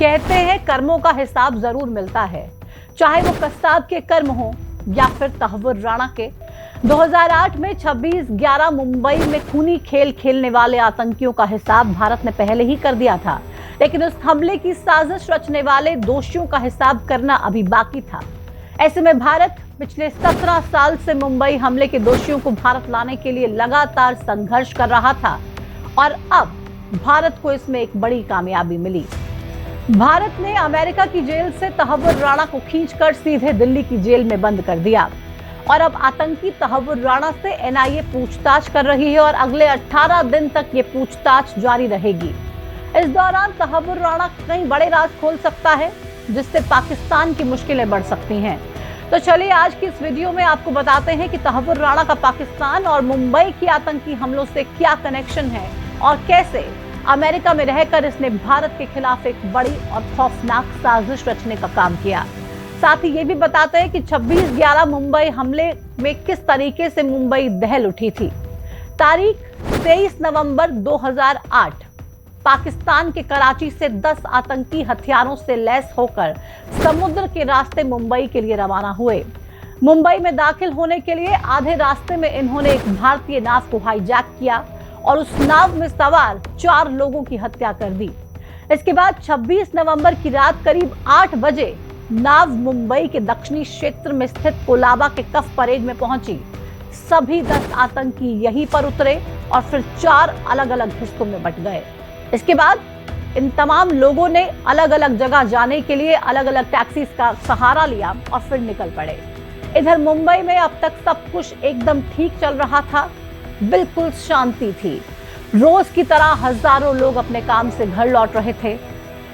कहते हैं कर्मों का हिसाब जरूर मिलता है, चाहे वो कस्साब के कर्म हो या फिर तहव्वुर राणा के। 2008 में 26/11 मुंबई में खूनी खेल खेलने वाले आतंकियों का हिसाब भारत ने पहले ही कर दिया था, लेकिन उस हमले की साजिश रचने वाले दोषियों का हिसाब करना अभी बाकी था। ऐसे में भारत पिछले 17 साल से मुंबई हमले के दोषियों को भारत लाने के लिए लगातार संघर्ष कर रहा था और अब भारत को इसमें एक बड़ी कामयाबी मिली। भारत ने अमेरिका की जेल से तहव्वुर राणा को खींचकर सीधे दिल्ली की जेल में बंद कर दिया और अब आतंकी तहव्वुर राणा से एनआईए पूछताछ कर रही है और अगले 18 दिन तक ये पूछताछ जारी रहेगी। इस दौरान तहव्वुर राणा कई बड़े राज खोल सकता है, जिससे पाकिस्तान की मुश्किलें बढ़ सकती हैं। तो चलिए आज की इस वीडियो में आपको बताते हैं कि तहव्वुर राणा का पाकिस्तान और मुंबई की आतंकी हमलों से क्या कनेक्शन है और कैसे अमेरिका में रहकर इसने भारत के खिलाफ एक बड़ी और खौफनाक साजिश रचने का काम किया। साथ ही ये भी बताते हैं कि 26/11 मुंबई हमले में किस तरीके से मुंबई दहल उठी थी। तारीख 23 नवंबर 2008 पाकिस्तान के कराची से 10 आतंकी हथियारों से लैस होकर समुद्र के रास्ते मुंबई के लिए रवाना हुए। मुंबई में दाखिल होने के लिए आधे रास्ते में इन्होंने एक भारतीय नाव को हाईजैक किया और उस नाव में सवार 4 लोगों की हत्या कर दी। इसके बाद 26 नवंबर की रात करीब 8 बजे नाव मुंबई के दक्षिणी क्षेत्र में स्थित कोलाबा के कफ परेड में पहुंची। सभी 10 आतंकी यहीं पर उतरे और फिर 4 अलग अलग हिस्सों में बंट गए। इसके बाद इन तमाम लोगों ने अलग अलग जगह जाने के लिए अलग अलग टैक्सी का सहारा लिया और फिर निकल पड़े। इधर मुंबई में अब तक सब कुछ एकदम ठीक चल रहा था, बिल्कुल शांति थी। रोज की तरह हजारों लोग अपने काम से घर लौट रहे थे।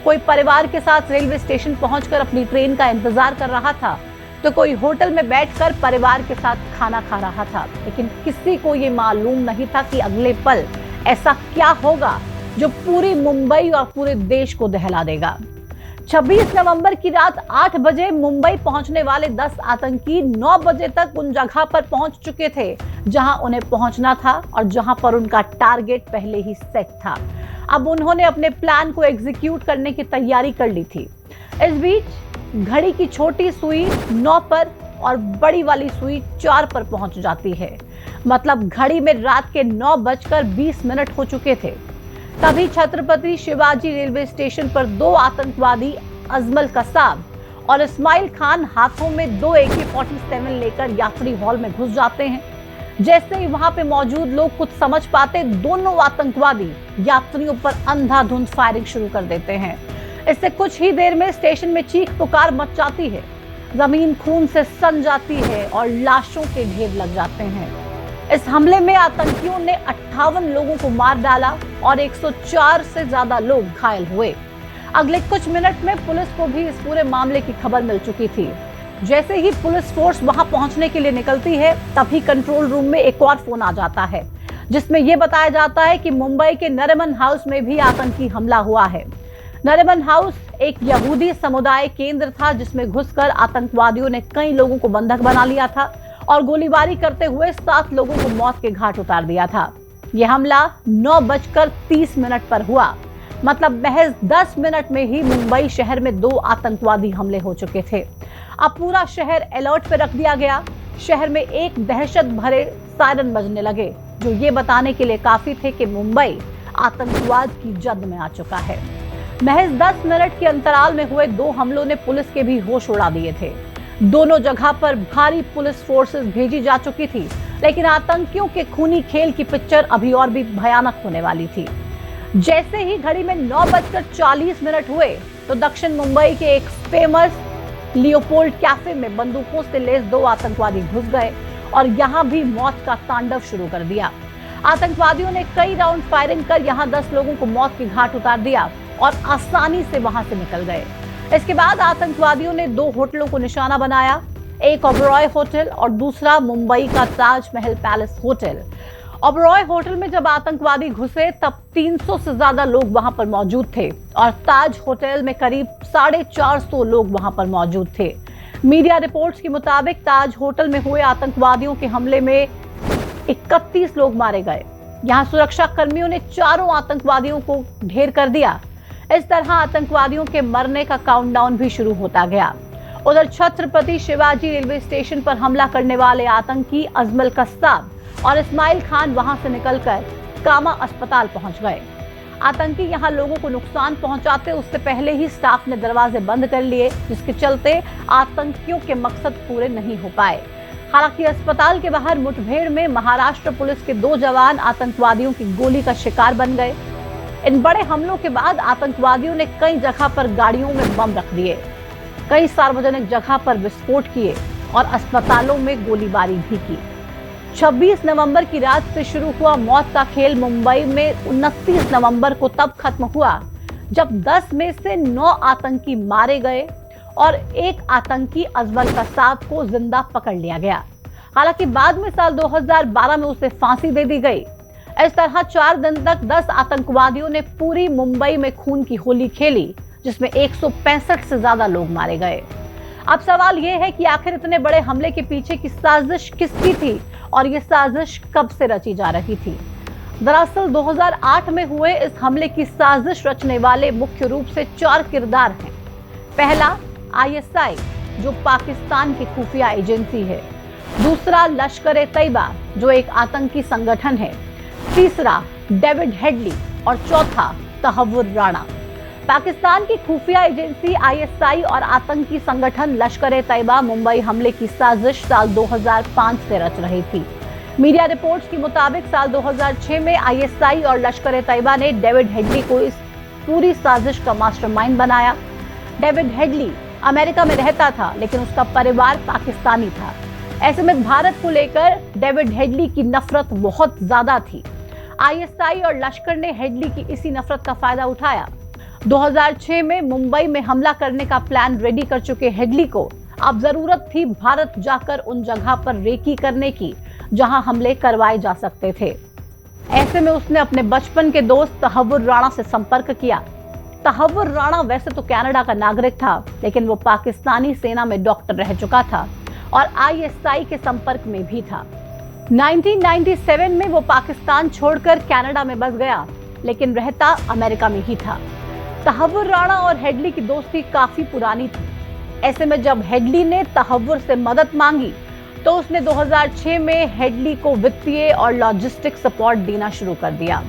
कोई परिवार के साथ रेलवे स्टेशन पहुंचकर अपनी ट्रेन का इंतजार कर रहा था, तो कोई होटल में बैठकर परिवार के साथ खाना खा रहा था। लेकिन किसी को ये मालूम नहीं था कि अगले पल ऐसा क्या होगा जो पूरी मुंबई और पूरे देश को दहला देगा। 26 नवंबर की रात 8 बजे मुंबई पहुंचने वाले 10 आतंकी 9 बजे तक उन जगह पर पहुंच चुके थे जहां उन्हें पहुंचना था और जहां पर उनका टारगेट पहले ही सेट था। अब उन्होंने अपने प्लान को एग्जीक्यूट करने की तैयारी कर ली थी। इस बीच घड़ी की छोटी सुई 9 पर और बड़ी वाली सुई 4 पर पहुंच जाती है। मतलब घड़ी में रात के 9:20 हो चुके थे। तभी छत्रपति शिवाजी रेलवे स्टेशन पर 2 आतंकवादी अजमल कसाब और इस्माइल खान हाथों में 2 AK-47 लेकर यात्री हॉल में घुस जाते हैं। जैसे ही वहां पे मौजूद लोग कुछ समझ पाते, दोनों आतंकवादी यात्रियों पर अंधाधुंध फायरिंग शुरू कर देते हैं। इससे कुछ ही देर में स्टेशन में चीख पुकार मच जाती है, जमीन खून से सन जाती है और लाशों के ढेर लग जाते हैं। इस हमले में आतंकियों ने 58 लोगों को मार डाला और 104 से ज्यादा लोग घायल हुए। अगले कुछ मिनट में पुलिस को भी इस पूरे मामले की खबर मिल चुकी थी। जैसे ही पुलिस फोर्स वहां पहुंचने के लिए निकलती है, तभी कंट्रोल रूम में एक और फोन आ जाता है, जिसमें यह बताया जाता है कि मुंबई के नरिमन हाउस में भी आतंकी हमला हुआ है। नरिमन हाउस एक यहूदी समुदाय केंद्र था, जिसमें घुसकर आतंकवादियों ने कई लोगों को बंधक बना लिया था और गोलीबारी करते हुए 7 लोगों को मौत के घाट उतार दिया था। यह हमला 9:30 पर हुआ। मतलब महज 10 मिनट में ही मुंबई शहर में 2 आतंकवादी हमले हो चुके थे। अब पूरा शहर अलर्ट पर रख दिया गया। शहर में एक दहशत भरे सायरन बजने लगे, जो ये बताने के लिए काफी थे कि मुंबई आतंकवाद की जद में आ चुका है। महज 10 मिनट के अंतराल में हुए 2 हमलों ने पुलिस के भी होश उड़ा दिए थे। दोनों जगह पर भारी पुलिस फोर्सेस भेजी जा चुकी थी, लेकिन आतंकियों के खूनी खेल की पिक्चर अभी और भी भयानक होने वाली थी। जैसे ही घड़ी में 9:40 हुए, तो दक्षिण मुंबई के एक फेमस लियोपोल्ड कैफे में बंदूकों से लैस 2 आतंकवादी घुस गए और यहां भी मौत का तांडव शुरू कर दिया। आतंकवादियों ने कई राउंड फायरिंग कर यहां 10 लोगों को मौत के घाट उतार दिया और आसानी से वहां से निकल गए। इसके बाद आतंकवादियों ने 2 होटलों को निशाना बनाया, एक ओबरॉय होटल और दूसरा मुंबई का Taj Mahal palace hotel. Oberoi hotel में जब आतंकवादी घुसे, तब 300 से ज्यादा लोग वहां पर मौजूद थे और ताज होटल में करीब 450 लोग वहां पर मौजूद थे। मीडिया रिपोर्ट्स के मुताबिक ताज होटल में हुए आतंकवादियों के हमले में 31 लोग मारे गए। यहां सुरक्षा कर्मियों ने चारों आतंकवादियों को ढेर कर दिया। इस तरह आतंकवादियों के मरने का काउंटडाउन भी शुरू होता गया। उधर छत्रपति शिवाजी रेलवे स्टेशन पर हमला करने वाले आतंकी अजमल कस्साब और इस्माइल खान वहां से निकलकर कामा अस्पताल पहुंच गए। आतंकी यहां लोगों को नुकसान पहुंचाते उससे पहले ही स्टाफ ने दरवाजे बंद कर लिए, जिसके चलते आतंकियों के मकसद पूरे नहीं हो पाए। हालांकि अस्पताल के बाहर मुठभेड़ में महाराष्ट्र पुलिस के 2 जवान आतंकवादियों की गोली का शिकार बन गए। इन बड़े हमलों के बाद आतंकवादियों ने कई जगह पर गाड़ियों में बम रख दिए, कई सार्वजनिक जगह पर विस्फोट किए और अस्पतालों में गोलीबारी भी की। 26 नवंबर की रात से शुरू हुआ मौत का खेल मुंबई में 29 नवंबर को तब खत्म हुआ जब 10 में से 9 आतंकी मारे गए और एक आतंकी अजमल कस्साब को जिंदा पकड़ लिया गया। हालांकि बाद में साल 2012 में उसे फांसी दे दी गई। इस तरह 4 दिन तक 10 आतंकवादियों ने पूरी मुंबई में खून की होली खेली, जिसमें 165 से ज्यादा लोग मारे गए। अब सवाल यह है कि आखिर इतने बड़े हमले के पीछे की साजिश किसकी थी और ये साजिश कब से रची जा रही थी? दरअसल 2008 में हुए इस हमले की साजिश रचने वाले मुख्य रूप से 4 किरदार हैं। पहला ISI, जो पाकिस्तान की खुफिया एजेंसी है। दूसरा लश्कर-ए-तैयबा, जो एक आतंकी संगठन है। तीसरा डेविड हेडली और चौथा तहव्वुर राणा। पाकिस्तान की खुफिया एजेंसी ISI और आतंकी संगठन लश्कर-ए-तैयबा मुंबई हमले की साजिश साल 2005 से रच रही थी। मीडिया रिपोर्ट्स के मुताबिक साल 2006 में ISI और लश्कर-ए-तैयबा ने डेविड हेडली को इस पूरी साजिश का मास्टरमाइंड बनाया। डेविड हेडली अमेरिका में रहता था, लेकिन उसका परिवार पाकिस्तानी था। ऐसे में भारत को लेकर डेविड हेडली की नफरत बहुत ज्यादा थी। ISI और लश्कर ने हेडली की इसी नफरत का फायदा उठाया। 2006 में मुंबई में हमला करने का प्लान रेडी कर चुके हेडली को अब जरूरत थी भारत जाकर उन जगह पर रेकी करने की जहां हमले करवाए जा सकते थे। ऐसे में उसने अपने बचपन के दोस्त तहव्वुर राणा से संपर्क किया। तहव्वुर राणा वैसे तो कनाडा का नागरिक था, लेकिन वो पाकिस्तानी सेना में डॉक्टर रह चुका था और ISI के संपर्क में भी था। 1997 में वो पाकिस्तान छोड़कर कनाडा में बस गया, लेकिन रहता अमेरिका में ही था। तहव्वुर राणा और हेडली की दोस्ती काफी पुरानी थी। ऐसे में जब हेडली ने तहव्वुर से मदद मांगी तो उसने 2006 में हेडली को वित्तीय और लॉजिस्टिक सपोर्ट देना शुरू कर दिया।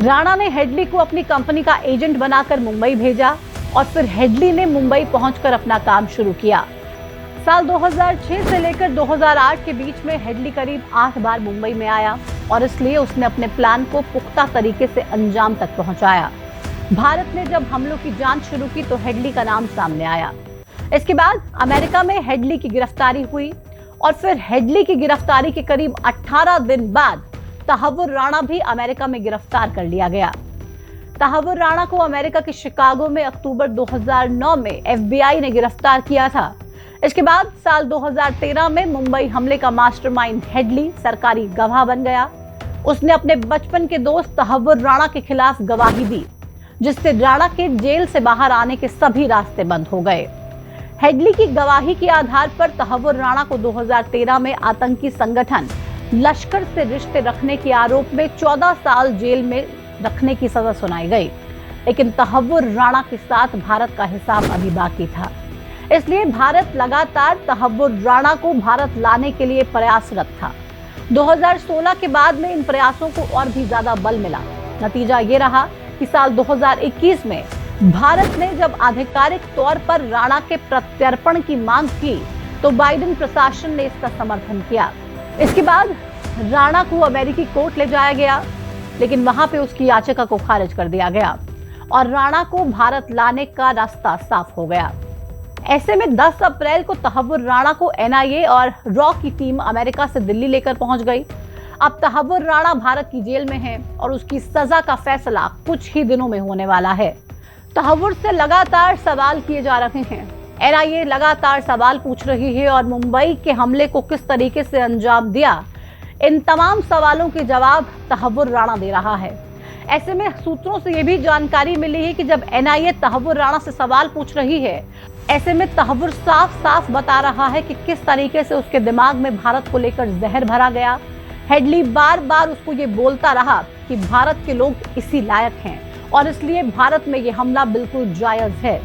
राणा ने हेडली को अपनी कंपनी का एजेंट बनाकर मुंबई भेजा और फिर हेडली ने मुंबई पहुंचकर अपना काम शुरू किया। साल 2006 से लेकर 2008 के बीच में हेडली करीब 8 बार मुंबई में आया और इसलिए उसने अपने प्लान को पुख्ता तरीके से अंजाम तक पहुंचाया। भारत ने जब हमलों की जांच शुरू की तो हेडली का नाम सामने आया। इसके बाद अमेरिका में हेडली की गिरफ्तारी हुई और फिर हेडली की गिरफ्तारी के करीब 18 दिन बाद तहव्वुर राणा भी अमेरिका में गिरफ्तार कर लिया गया। तहव्वुर राणा को अमेरिका के शिकागो में अक्टूबर 2009 में FBI ने गिरफ्तार किया था। इसके बाद साल 2013 में मुंबई हमले का मास्टरमाइंड हेडली सरकारी गवाह बन गया। उसने अपने बचपन के दोस्त तहव्वुर राणा के खिलाफ गवाही दी, जिससे राणा के जेल से बाहर आने के सभी रास्ते बंद हो गए। हेडली की गवाही के आधार पर तहव्वुर राणा को 2013 में आतंकी संगठन लश्कर से रिश्ते रखने के आरोप में 14 साल जेल में रखने की सजा सुनाई गई। लेकिन तहव्वुर राणा के साथ भारत का हिसाब अभी बाकी था, इसलिए भारत लगातार तहव्वुर राणा को भारत लाने के लिए प्रयासरत था। 2016 के बाद में इन प्रयासों को और भी ज्यादा बल मिला। नतीजा ये रहा कि साल 2021 में भारत ने जब आधिकारिक तौर पर राणा के प्रत्यर्पण की मांग की तो बाइडेन प्रशासन ने इसका समर्थन किया। इसके बाद राणा को अमेरिकी कोर्ट ले जाया गया, लेकिन वहां पे उसकी याचिका को खारिज कर दिया गया और राणा को भारत लाने का रास्ता साफ हो गया। ऐसे में 10 अप्रैल को तहव्वुर राणा को NIA और रॉ की टीम अमेरिका से दिल्ली लेकर पहुंच गई। अब तहव्वुर राणा भारत की जेल में है और उसकी सजा का फैसला कुछ ही दिनों में होने वाला है। तहव्वुर से लगातार सवाल किए जा रहे हैं। NIA लगातार सवाल पूछ रही है और मुंबई के हमले को किस तरीके से अंजाम दिया, इन तमाम सवालों के जवाब तहव्वुर राणा दे रहा है। ऐसे में सूत्रों से यह भी जानकारी मिली है कि जब NIA तहव्वुर राणा से सवाल पूछ रही है, ऐसे में तहव्वुर साफ साफ बता रहा है कि किस तरीके से उसके दिमाग में भारत को लेकर जहर भरा गया। हेडली बार बार उसको ये बोलता रहा कि भारत के लोग इसी लायक हैं और इसलिए भारत में ये हमला बिल्कुल जायज है।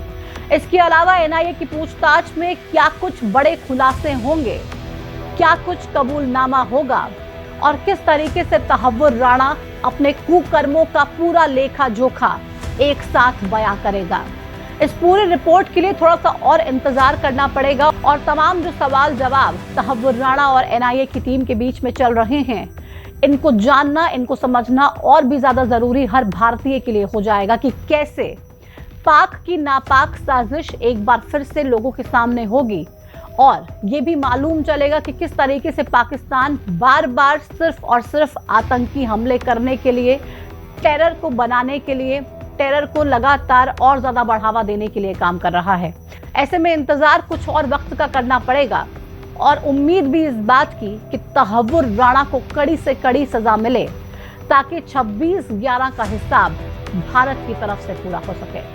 इसके अलावा एनआईए की पूछताछ में क्या कुछ बड़े खुलासे होंगे, क्या कुछ कबूलनामा होगा और किस तरीके से तहव्वुर राणा अपने कुकर्मों का पूरा लेखा जोखा एक साथ बयां करेगा। इस पूरी रिपोर्ट के लिए थोड़ा सा और इंतजार करना पड़ेगा और तमाम जो सवाल जवाब तहव्वुर राणा और एनआईए की टीम के बीच में चल रहे हैं, इनको जानना, इनको समझना और भी ज्यादा जरूरी हर भारतीय के लिए हो जाएगा कि कैसे पाक की नापाक साजिश एक बार फिर से लोगों के सामने होगी और ये भी मालूम चलेगा कि किस तरीके से पाकिस्तान बार बार सिर्फ और सिर्फ आतंकी हमले करने के लिए, टेरर को बनाने के लिए, टेरर को लगातार और ज्यादा बढ़ावा देने के लिए काम कर रहा है। ऐसे में इंतजार कुछ और वक्त का करना पड़ेगा और उम्मीद भी इस बात की कि तहव्वुर राणा को कड़ी से कड़ी सजा मिले ताकि 26/11 का हिसाब भारत की तरफ से पूरा हो सके।